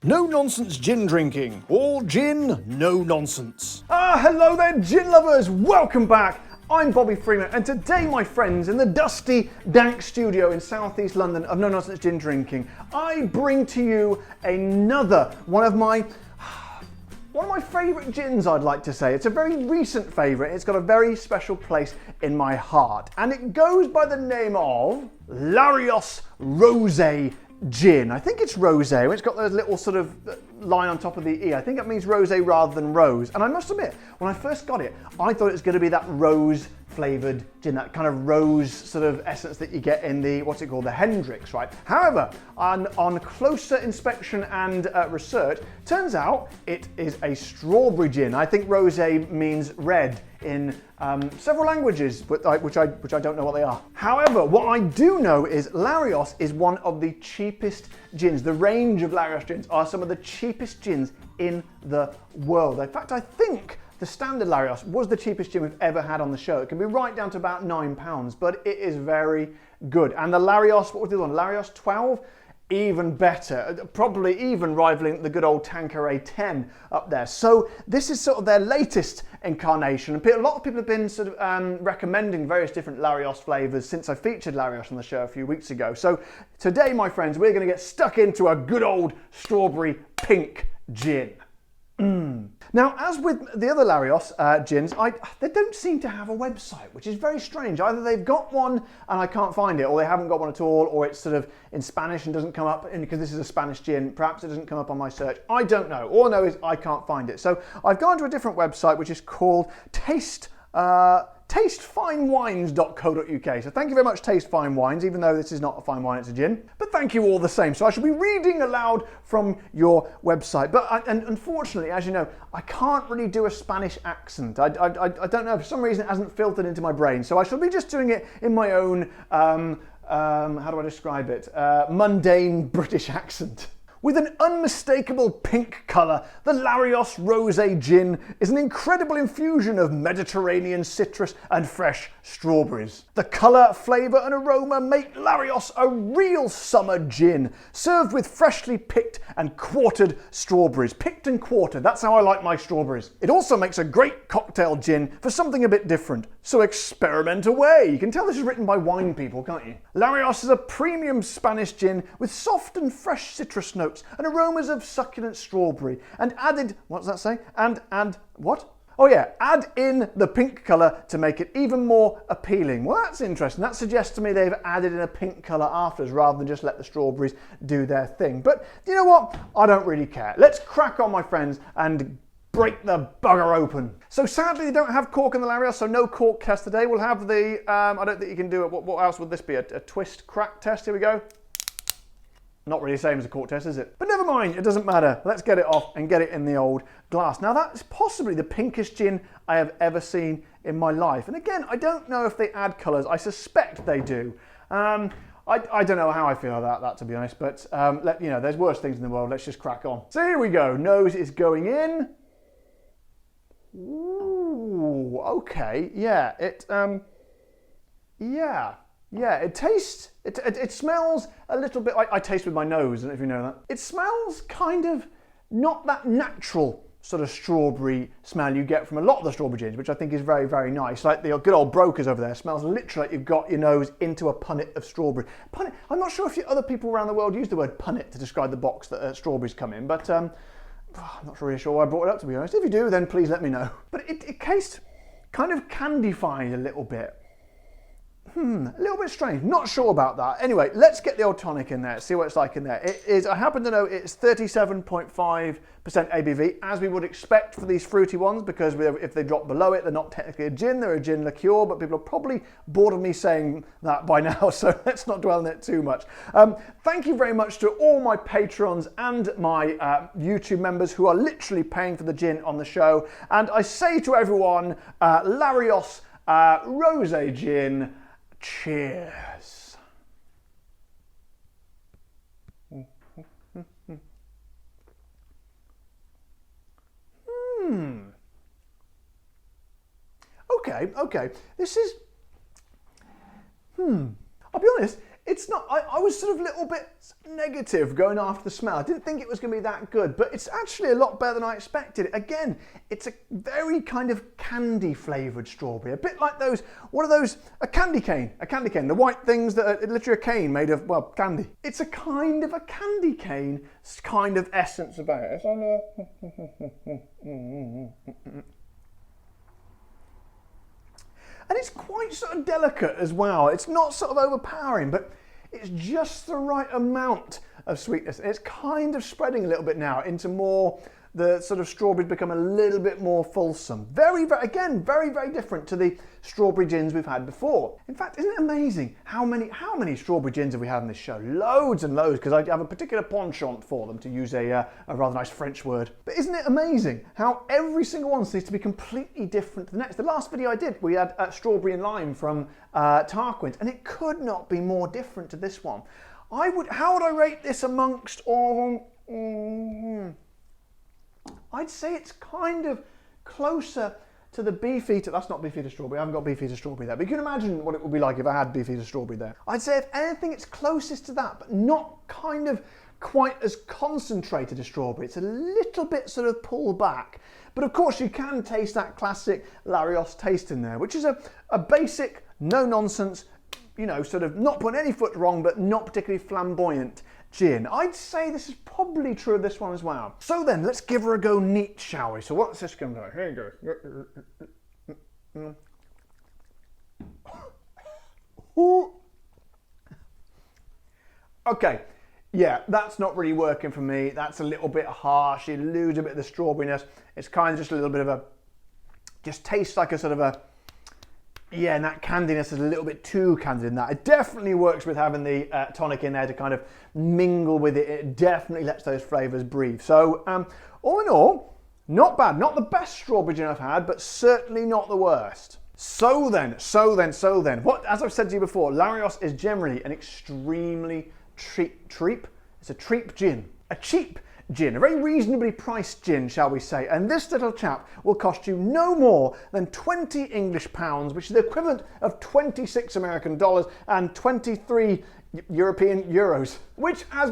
No nonsense gin drinking. All gin, no nonsense. Hello there, gin lovers. Welcome back. I'm Bobby Freeman, and today, my friends, in the dusty, dank studio in southeast London of No Nonsense Gin Drinking, I bring to you another one of my favourite gins, I'd like to say. It's a very recent favourite. It's got a very special place in my heart, and it goes by the name of Larios Rosé Gin. I think it's rosé. It's got those little sort of line on top of the E. I think it means rosé rather than rose. And I must admit, when I first got it, I thought it was going to be that rose flavoured gin, that kind of rose sort of essence that you get in the, what's it called, the Hendrix, right? However, on closer inspection and research, turns out it is a strawberry gin. I think rosé means red in several languages, which I don't know what they are. However, what I do know is Larios is one of the cheapest gins. The range of Larios gins are some of the cheapest gins in the world. In fact, I think the standard Larios was the cheapest gin we've ever had on the show. It can be right down to about £9, but it is very good. And the Larios, what was the other one? Larios 12? Even better, probably even rivaling the good old Tanqueray 10 up there. So this is sort of their latest incarnation. And a lot of people have been sort of recommending various different Larios flavours since I featured Larios on the show a few weeks ago. So today, my friends, we're going to get stuck into a good old strawberry pink gin. Now, as with the other Larios gins, they don't seem to have a website, which is very strange. Either they've got one and I can't find it, or they haven't got one at all, or it's sort of in Spanish and doesn't come up, and because this is a Spanish gin, perhaps it doesn't come up on my search. I don't know. All I know is I can't find it. So I've gone to a different website, which is called tastefinewines.co.uk. So thank you very much, Taste Fine Wines, even though this is not a fine wine, it's a gin. But thank you all the same. So I shall be reading aloud from your website. And unfortunately, as you know, I can't really do a Spanish accent. I don't know, for some reason it hasn't filtered into my brain. So I shall be just doing it in my own, how do I describe it? Mundane British accent. With an unmistakable pink colour, the Larios Rosé Gin is an incredible infusion of Mediterranean citrus and fresh strawberries. The colour, flavour and aroma make Larios a real summer gin, served with freshly picked and quartered strawberries. Picked and quartered, that's how I like my strawberries. It also makes a great cocktail gin for something a bit different, so experiment away. You can tell this is written by wine people, can't you? Larios is a premium Spanish gin with soft and fresh citrus notes and aromas of succulent strawberry, and added, what does that say? And what? Oh yeah, add in the pink colour to make it even more appealing. Well, that's interesting. That suggests to me they've added in a pink colour afterwards rather than just let the strawberries do their thing. But you know what? I don't really care. Let's crack on, my friends, and break the bugger open. So sadly, they don't have cork in the Larios, so no cork test today. We'll have the, I don't think you can do it. What else would this be? A twist crack test? Here we go. Not really the same as a cork test, is it? But never mind, it doesn't matter. Let's get it off and get it in the old glass. Now that's possibly the pinkest gin I have ever seen in my life. And again, I don't know if they add colours. I suspect they do. I don't know how I feel about that, to be honest, but you know, there's worse things in the world. Let's just crack on. So here we go. Nose is going in. Ooh, okay, yeah, it tastes, it smells a little bit, I taste with my nose, I don't know if you know that. It smells kind of not that natural sort of strawberry smell you get from a lot of the strawberry gins, which I think is very, very nice. Like the good old Brokers over there, smells literally like you've got your nose into a punnet of strawberry. Punnet, I'm not sure if other people around the world use the word punnet to describe the box that strawberries come in, but I'm not really sure why I brought it up, to be honest. If you do, then please let me know. But it tastes kind of candified a little bit. A little bit strange, not sure about that. Anyway, let's get the old tonic in there, see what it's like in there. It is, I happen to know it's 37.5% ABV, as we would expect for these fruity ones, because if they drop below it, they're not technically a gin, they're a gin liqueur, but people are probably bored of me saying that by now, so let's not dwell on it too much. Thank you very much to all my patrons and my YouTube members who are literally paying for the gin on the show. And I say to everyone, Larios Rosé Gin, cheers. Okay. This is, I'll be honest, It's not, I was sort of a little bit negative going after the smell. I didn't think it was going to be that good, but it's actually a lot better than I expected. Again, it's a very kind of candy flavoured strawberry, a bit like those, what are those, a candy cane, the white things that are literally a cane made of, well, candy. It's a kind of a candy cane kind of essence about it. And it's quite sort of delicate as well. It's not sort of overpowering, but it's just the right amount of sweetness. And it's kind of spreading a little bit now into more, the sort of strawberries become a little bit more fulsome. Very, very, again, very, very different to the strawberry gins we've had before. In fact, isn't it amazing how many strawberry gins have we had on this show? Loads and loads, because I have a particular penchant for them, to use a rather nice French word. But isn't it amazing how every single one seems to be completely different to the next? The last video I did, we had strawberry and lime from Tarquin, and it could not be more different to this one. How would I rate this amongst all of them? I'd say it's kind of closer to the Beefeater. That's not Beefeater strawberry. I haven't got Beefeater strawberry there. But you can imagine what it would be like if I had Beefeater strawberry there. I'd say if anything, it's closest to that, but not kind of quite as concentrated as strawberry. It's a little bit sort of pulled back. But of course you can taste that classic Larios taste in there, which is a basic, no nonsense, you know, sort of not putting any foot wrong, but not particularly flamboyant gin. I'd say this is probably true of this one as well. So then, let's give her a go neat, shall we? So what's this going to do? Here you go. Okay, yeah, that's not really working for me. That's a little bit harsh. You lose a bit of the strawberryness. It's kind of just a little bit of a, just tastes like a sort of a, yeah, and that candiness is a little bit too candid in that. It definitely works with having the tonic in there to kind of mingle with it. It definitely lets those flavours breathe. So all in all, not bad. Not the best strawberry gin I've had, but certainly not the worst. So then, what, as I've said to you before, Larios is generally an extremely it's a cheap gin. A cheap gin, a very reasonably priced gin, shall we say, and this little chap will cost you no more than 20 English pounds, which is the equivalent of 26 American dollars and 23 European euros, which, as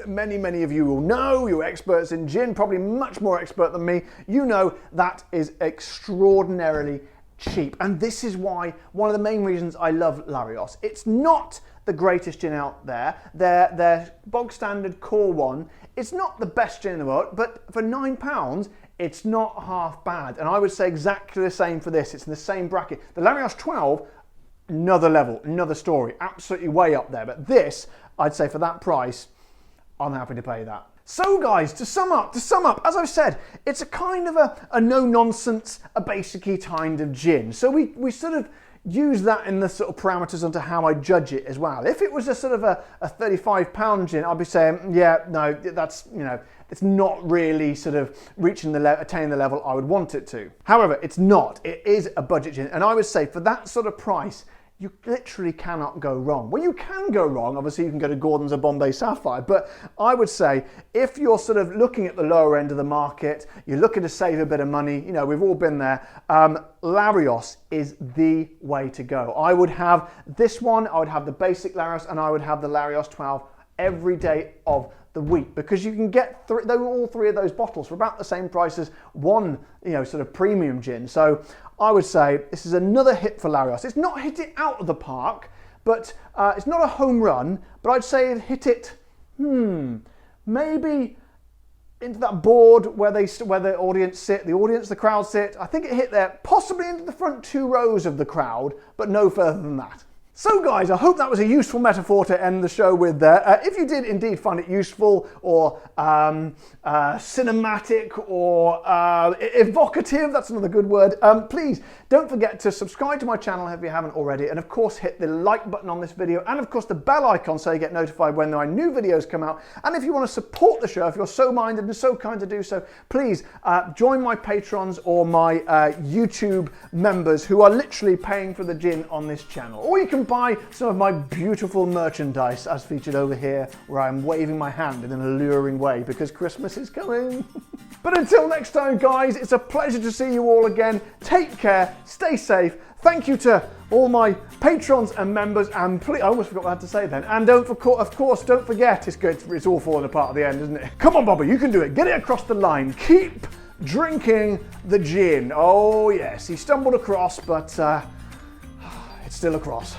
many of you will know, you're experts in gin, probably much more expert than me, you know that is extraordinarily cheap. And this is why, one of the main reasons I love Larios. It's not the greatest gin out there. Their bog standard core one, it's not the best gin in the world, but for £9, it's not half bad. And I would say exactly the same for this. It's in the same bracket. The Larios 12, another level, another story, absolutely way up there. But this, I'd say for that price, I'm happy to pay that. So guys, to sum up, as I've said, it's a kind of a no-nonsense, a basic-y kind of gin. So we sort of use that in the sort of parameters onto how I judge it as well. If it was a sort of a £35 gin, I'd be saying, yeah, no, that's, you know, it's not really sort of attaining the level I would want it to. However, it's not. It is a budget gin, and I would say for that sort of price, you literally cannot go wrong. Well, you can go wrong. Obviously, you can go to Gordon's or Bombay Sapphire, but I would say if you're sort of looking at the lower end of the market, you're looking to save a bit of money, you know, we've all been there, Larios is the way to go. I would have this one, I would have the basic Larios, and I would have the Larios 12 every day of the week, because you can get all three of those bottles for about the same price as one, you know, sort of premium gin. So I would say this is another hit for Larios. It's not hit it out of the park, but it's not a home run, but I'd say it hit it, maybe into that board where the audience sit, the crowd sit. I think it hit there, possibly into the front 2 rows of the crowd, but no further than that. So guys, I hope that was a useful metaphor to end the show with there. If you did indeed find it useful or cinematic or evocative, that's another good word, please don't forget to subscribe to my channel if you haven't already, and of course hit the like button on this video, and of course the bell icon so you get notified when my new videos come out. And if you want to support the show, if you're so minded and so kind to do so, please join my patrons or my YouTube members who are literally paying for the gin on this channel. Or you can buy some of my beautiful merchandise as featured over here, where I'm waving my hand in an alluring way because Christmas is coming. But until next time guys, it's a pleasure to see you all again. Take care, stay safe. Thank you to all my patrons and members, and please, I almost forgot what I had to say then. And of course, don't forget, it's good. It's all falling apart at the end, isn't it? Come on, Bobby, you can do it. Get it across the line. Keep drinking the gin. Oh yes, he stumbled across, but it's still across.